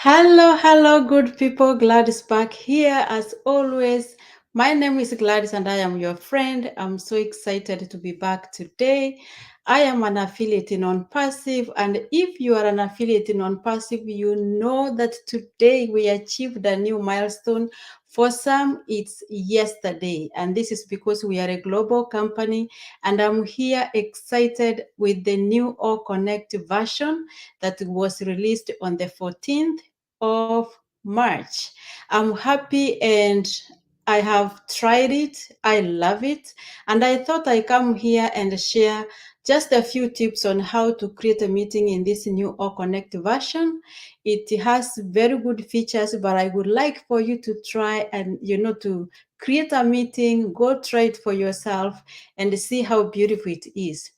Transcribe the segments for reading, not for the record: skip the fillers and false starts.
Hello, good people. Gladys back here as always. My name is Gladys and I am your friend. I'm so excited to be back today. I am an affiliate in Onpassive, and if you are an affiliate in Onpassive, you know that today we achieved a new milestone. For some, it's yesterday, and this is because we are a global company, and I'm here excited with the new OCONNECT version that was released on the 14th of March. I'm happy and I have tried it. I love it. And I thought I come here and share just a few tips on how to create a meeting in this new OCONNECT version. It has very good features, but I would like for you to try and, to create a meeting, go try it for yourself and see how beautiful it is.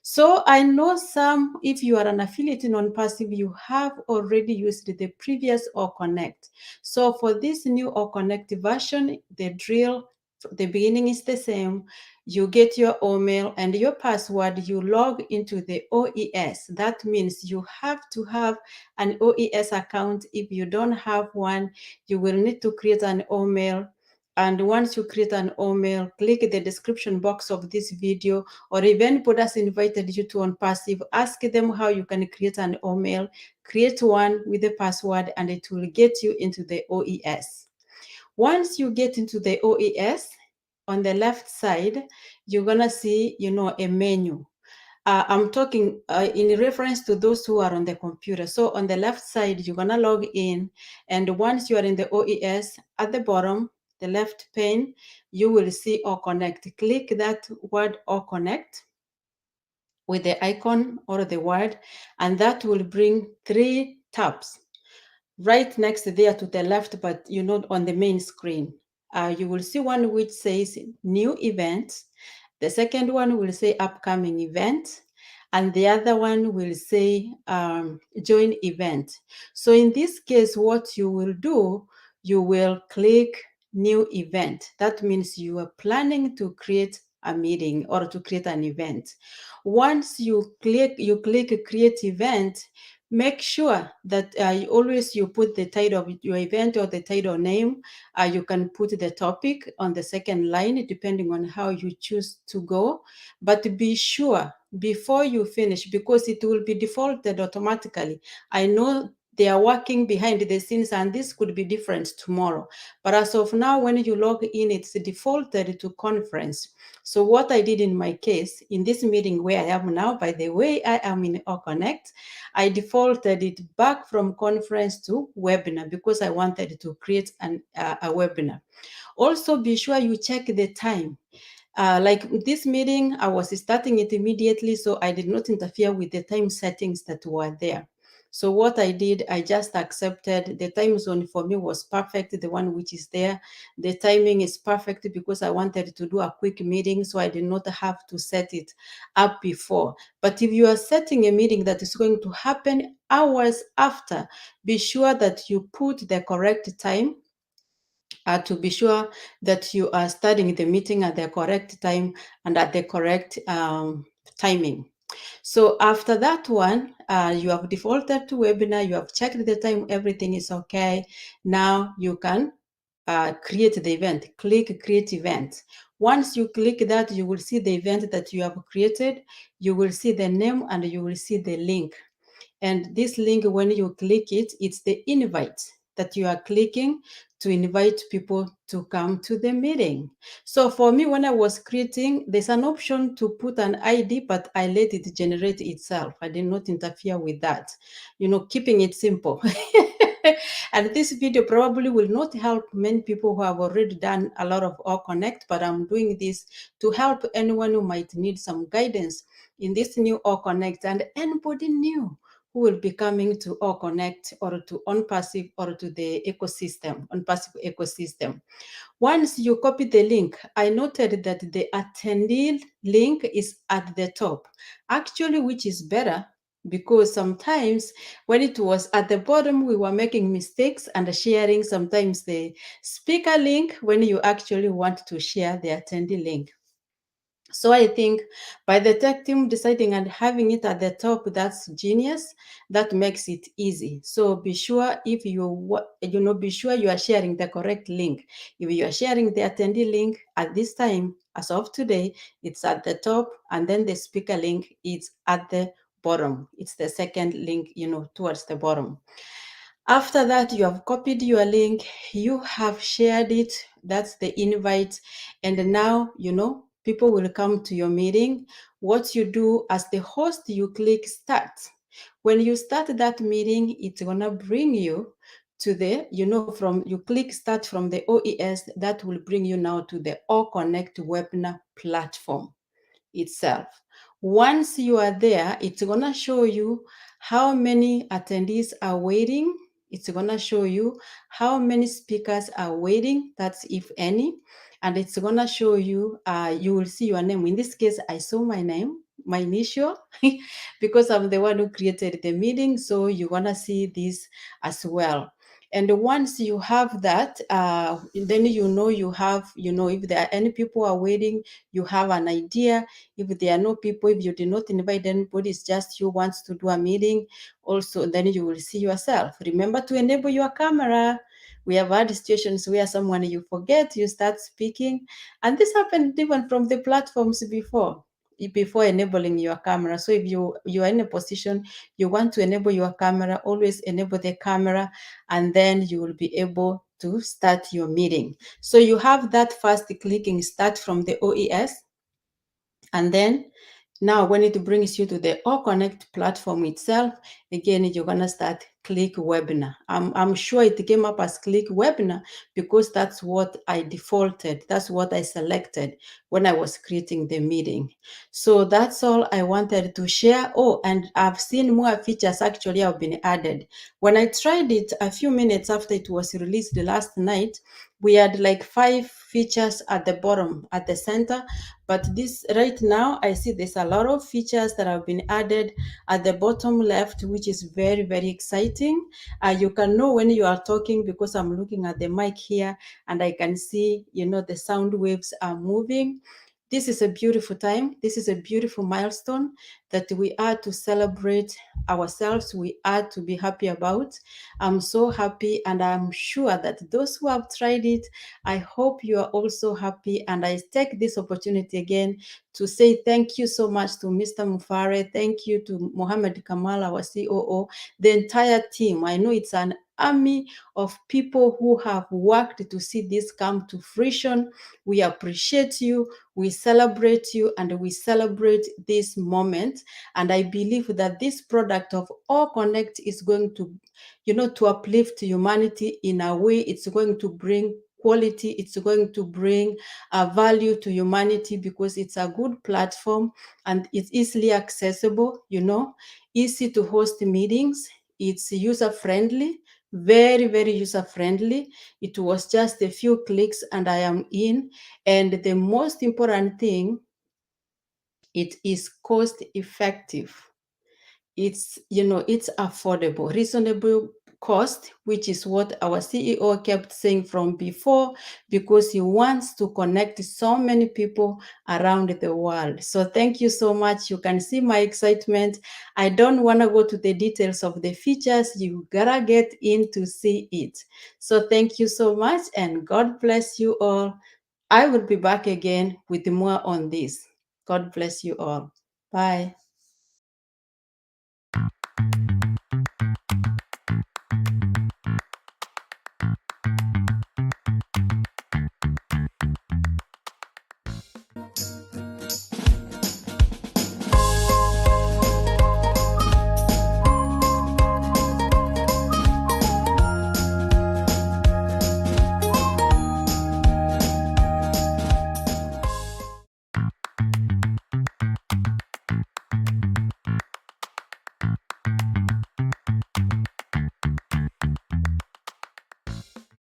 So I know some, if you are an affiliate in Onpassive, you have already used the previous OCONNECT. So for this new OCONNECT version, the drill, the beginning is the same. You get your email and your password, you log into the OES. That means you have to have an OES account. If you don't have one, you will need to create an email. And once you create an email, click the description box of this video, or if anybody has invited you to Onpassive, ask them how you can create an email, create one with the password, and it will get you into the OES. Once you get into the OES, on the left side, you're gonna see, a menu. I'm talking in reference to those who are on the computer. So on the left side, you're gonna log in, and once you are in the OES, at the bottom, the left pane, you will see OCONNECT. Click that word OCONNECT with the icon or the word, and that will bring 3 tabs right next there to the left, but on the main screen. You will see one which says new event. The second one will say upcoming event, and the other one will say join event. So in this case, what you will do, you will click new event. That means you are planning to create a meeting or to create an event. Once you click create event, make sure that you put the title of your event or the title name. You can put the topic on the second line depending on how you choose to go, but be sure before you finish, because it will be defaulted automatically. I know they are working behind the scenes and this could be different tomorrow, but as of now, when you log in, it's defaulted to conference. So what I did in my case, in this meeting where I am now, by the way, I am in OCONNECT, I defaulted it back from conference to webinar because I wanted to create a webinar. Also, be sure you check the time. Like this meeting, I was starting it immediately, so I did not interfere with the time settings that were there. So what I did, I just accepted. The time zone for me was perfect, the one which is there. The timing is perfect because I wanted to do a quick meeting, so I did not have to set it up before. But if you are setting a meeting that is going to happen hours after, be sure that you put the correct time, to be sure that you are starting the meeting at the correct time and at the correct timing. So after that one, you have defaulted to webinar, you have checked the time, everything is okay. Now you can create the event. Click create event. Once you click that, you will see the event that you have created. You will see the name and you will see the link. And this link, when you click it, it's the invite that you are clicking to invite people to come to the meeting. So for me, when I was creating, there's an option to put an ID, but I let it generate itself. I did not interfere with that, keeping it simple. And this video probably will not help many people who have already done a lot of OCONNECT, but I'm doing this to help anyone who might need some guidance in this new OCONNECT, and anybody new who will be coming to OCONNECT or to Onpassive or to the ecosystem, Onpassive ecosystem. Once you copy the link, I noted that the attendee link is at the top, actually, which is better because sometimes when it was at the bottom, we were making mistakes and sharing sometimes the speaker link when you actually want to share the attendee link. So I think by the tech team deciding and having it at the top, that's genius. That makes it easy. So be sure if be sure you are sharing the correct link. If you are sharing the attendee link at this time, as of today, it's at the top, and then the speaker link is at the bottom. It's the second link, towards the bottom. After that, you have copied your link, you have shared it, that's the invite, and now, people will come to your meeting. What you do as the host, you click start. When you start that meeting, it's gonna bring you to the, you click start from the OES, that will bring you now to the OCONNECT webinar platform itself. Once you are there, it's gonna show you how many attendees are waiting. It's gonna show you how many speakers are waiting, that's if any, and it's gonna show you, you will see your name. In this case, I saw my name, my initial, because I'm the one who created the meeting, so you're gonna see this as well. And once you have that, then you have, if there are any people are waiting, you have an idea. If there are no people, if you did not invite anybody, it's just you wants to do a meeting, also, then you will see yourself. Remember to enable your camera. We have had situations where someone you forget, you start speaking, and this happened even from the platforms before enabling your camera. So if you are in a position you want to enable your camera, always enable the camera, and then you will be able to start your meeting. So you have that first clicking start from the OES, and then now when it brings you to the OCONNECT platform itself, again, you're gonna start click webinar. I'm sure it came up as click webinar because that's what I defaulted. That's what I selected when I was creating the meeting. So that's all I wanted to share. Oh, and I've seen more features actually have been added. When I tried it a few minutes after it was released last night, we had like 5 features at the bottom, at the center, but this right now, I see there's a lot of features that have been added at the bottom left, which is very, very exciting. You can know when you are talking because I'm looking at the mic here and I can see, the sound waves are moving. This is a beautiful time. This is a beautiful milestone that we are to celebrate ourselves. We are to be happy about. I'm so happy, and I'm sure that those who have tried it, I hope you are also happy. And I take this opportunity again to say thank you so much to Mr. Mufareh. Thank you to Mohammed Kamal, our COO, the entire team. I know it's an army of people who have worked to see this come to fruition. We appreciate you, we celebrate you, and we celebrate this moment. And I believe that this product of OCONNECT is going to, to uplift humanity in a way. It's going to bring quality, it's going to bring value to humanity because it's a good platform and it's easily accessible, easy to host meetings. It's user friendly, very, very user friendly. It was just a few clicks and I am in. And the most important thing, it is cost effective. It's affordable, reasonable cost, which is what our CEO kept saying from before, because he wants to connect so many people around the world. So thank you so much. You can see my excitement. I don't want to go to the details of the features. You gotta get in to see it. So thank you so much, and God bless you all. I will be back again with more on this. God bless you all. Bye.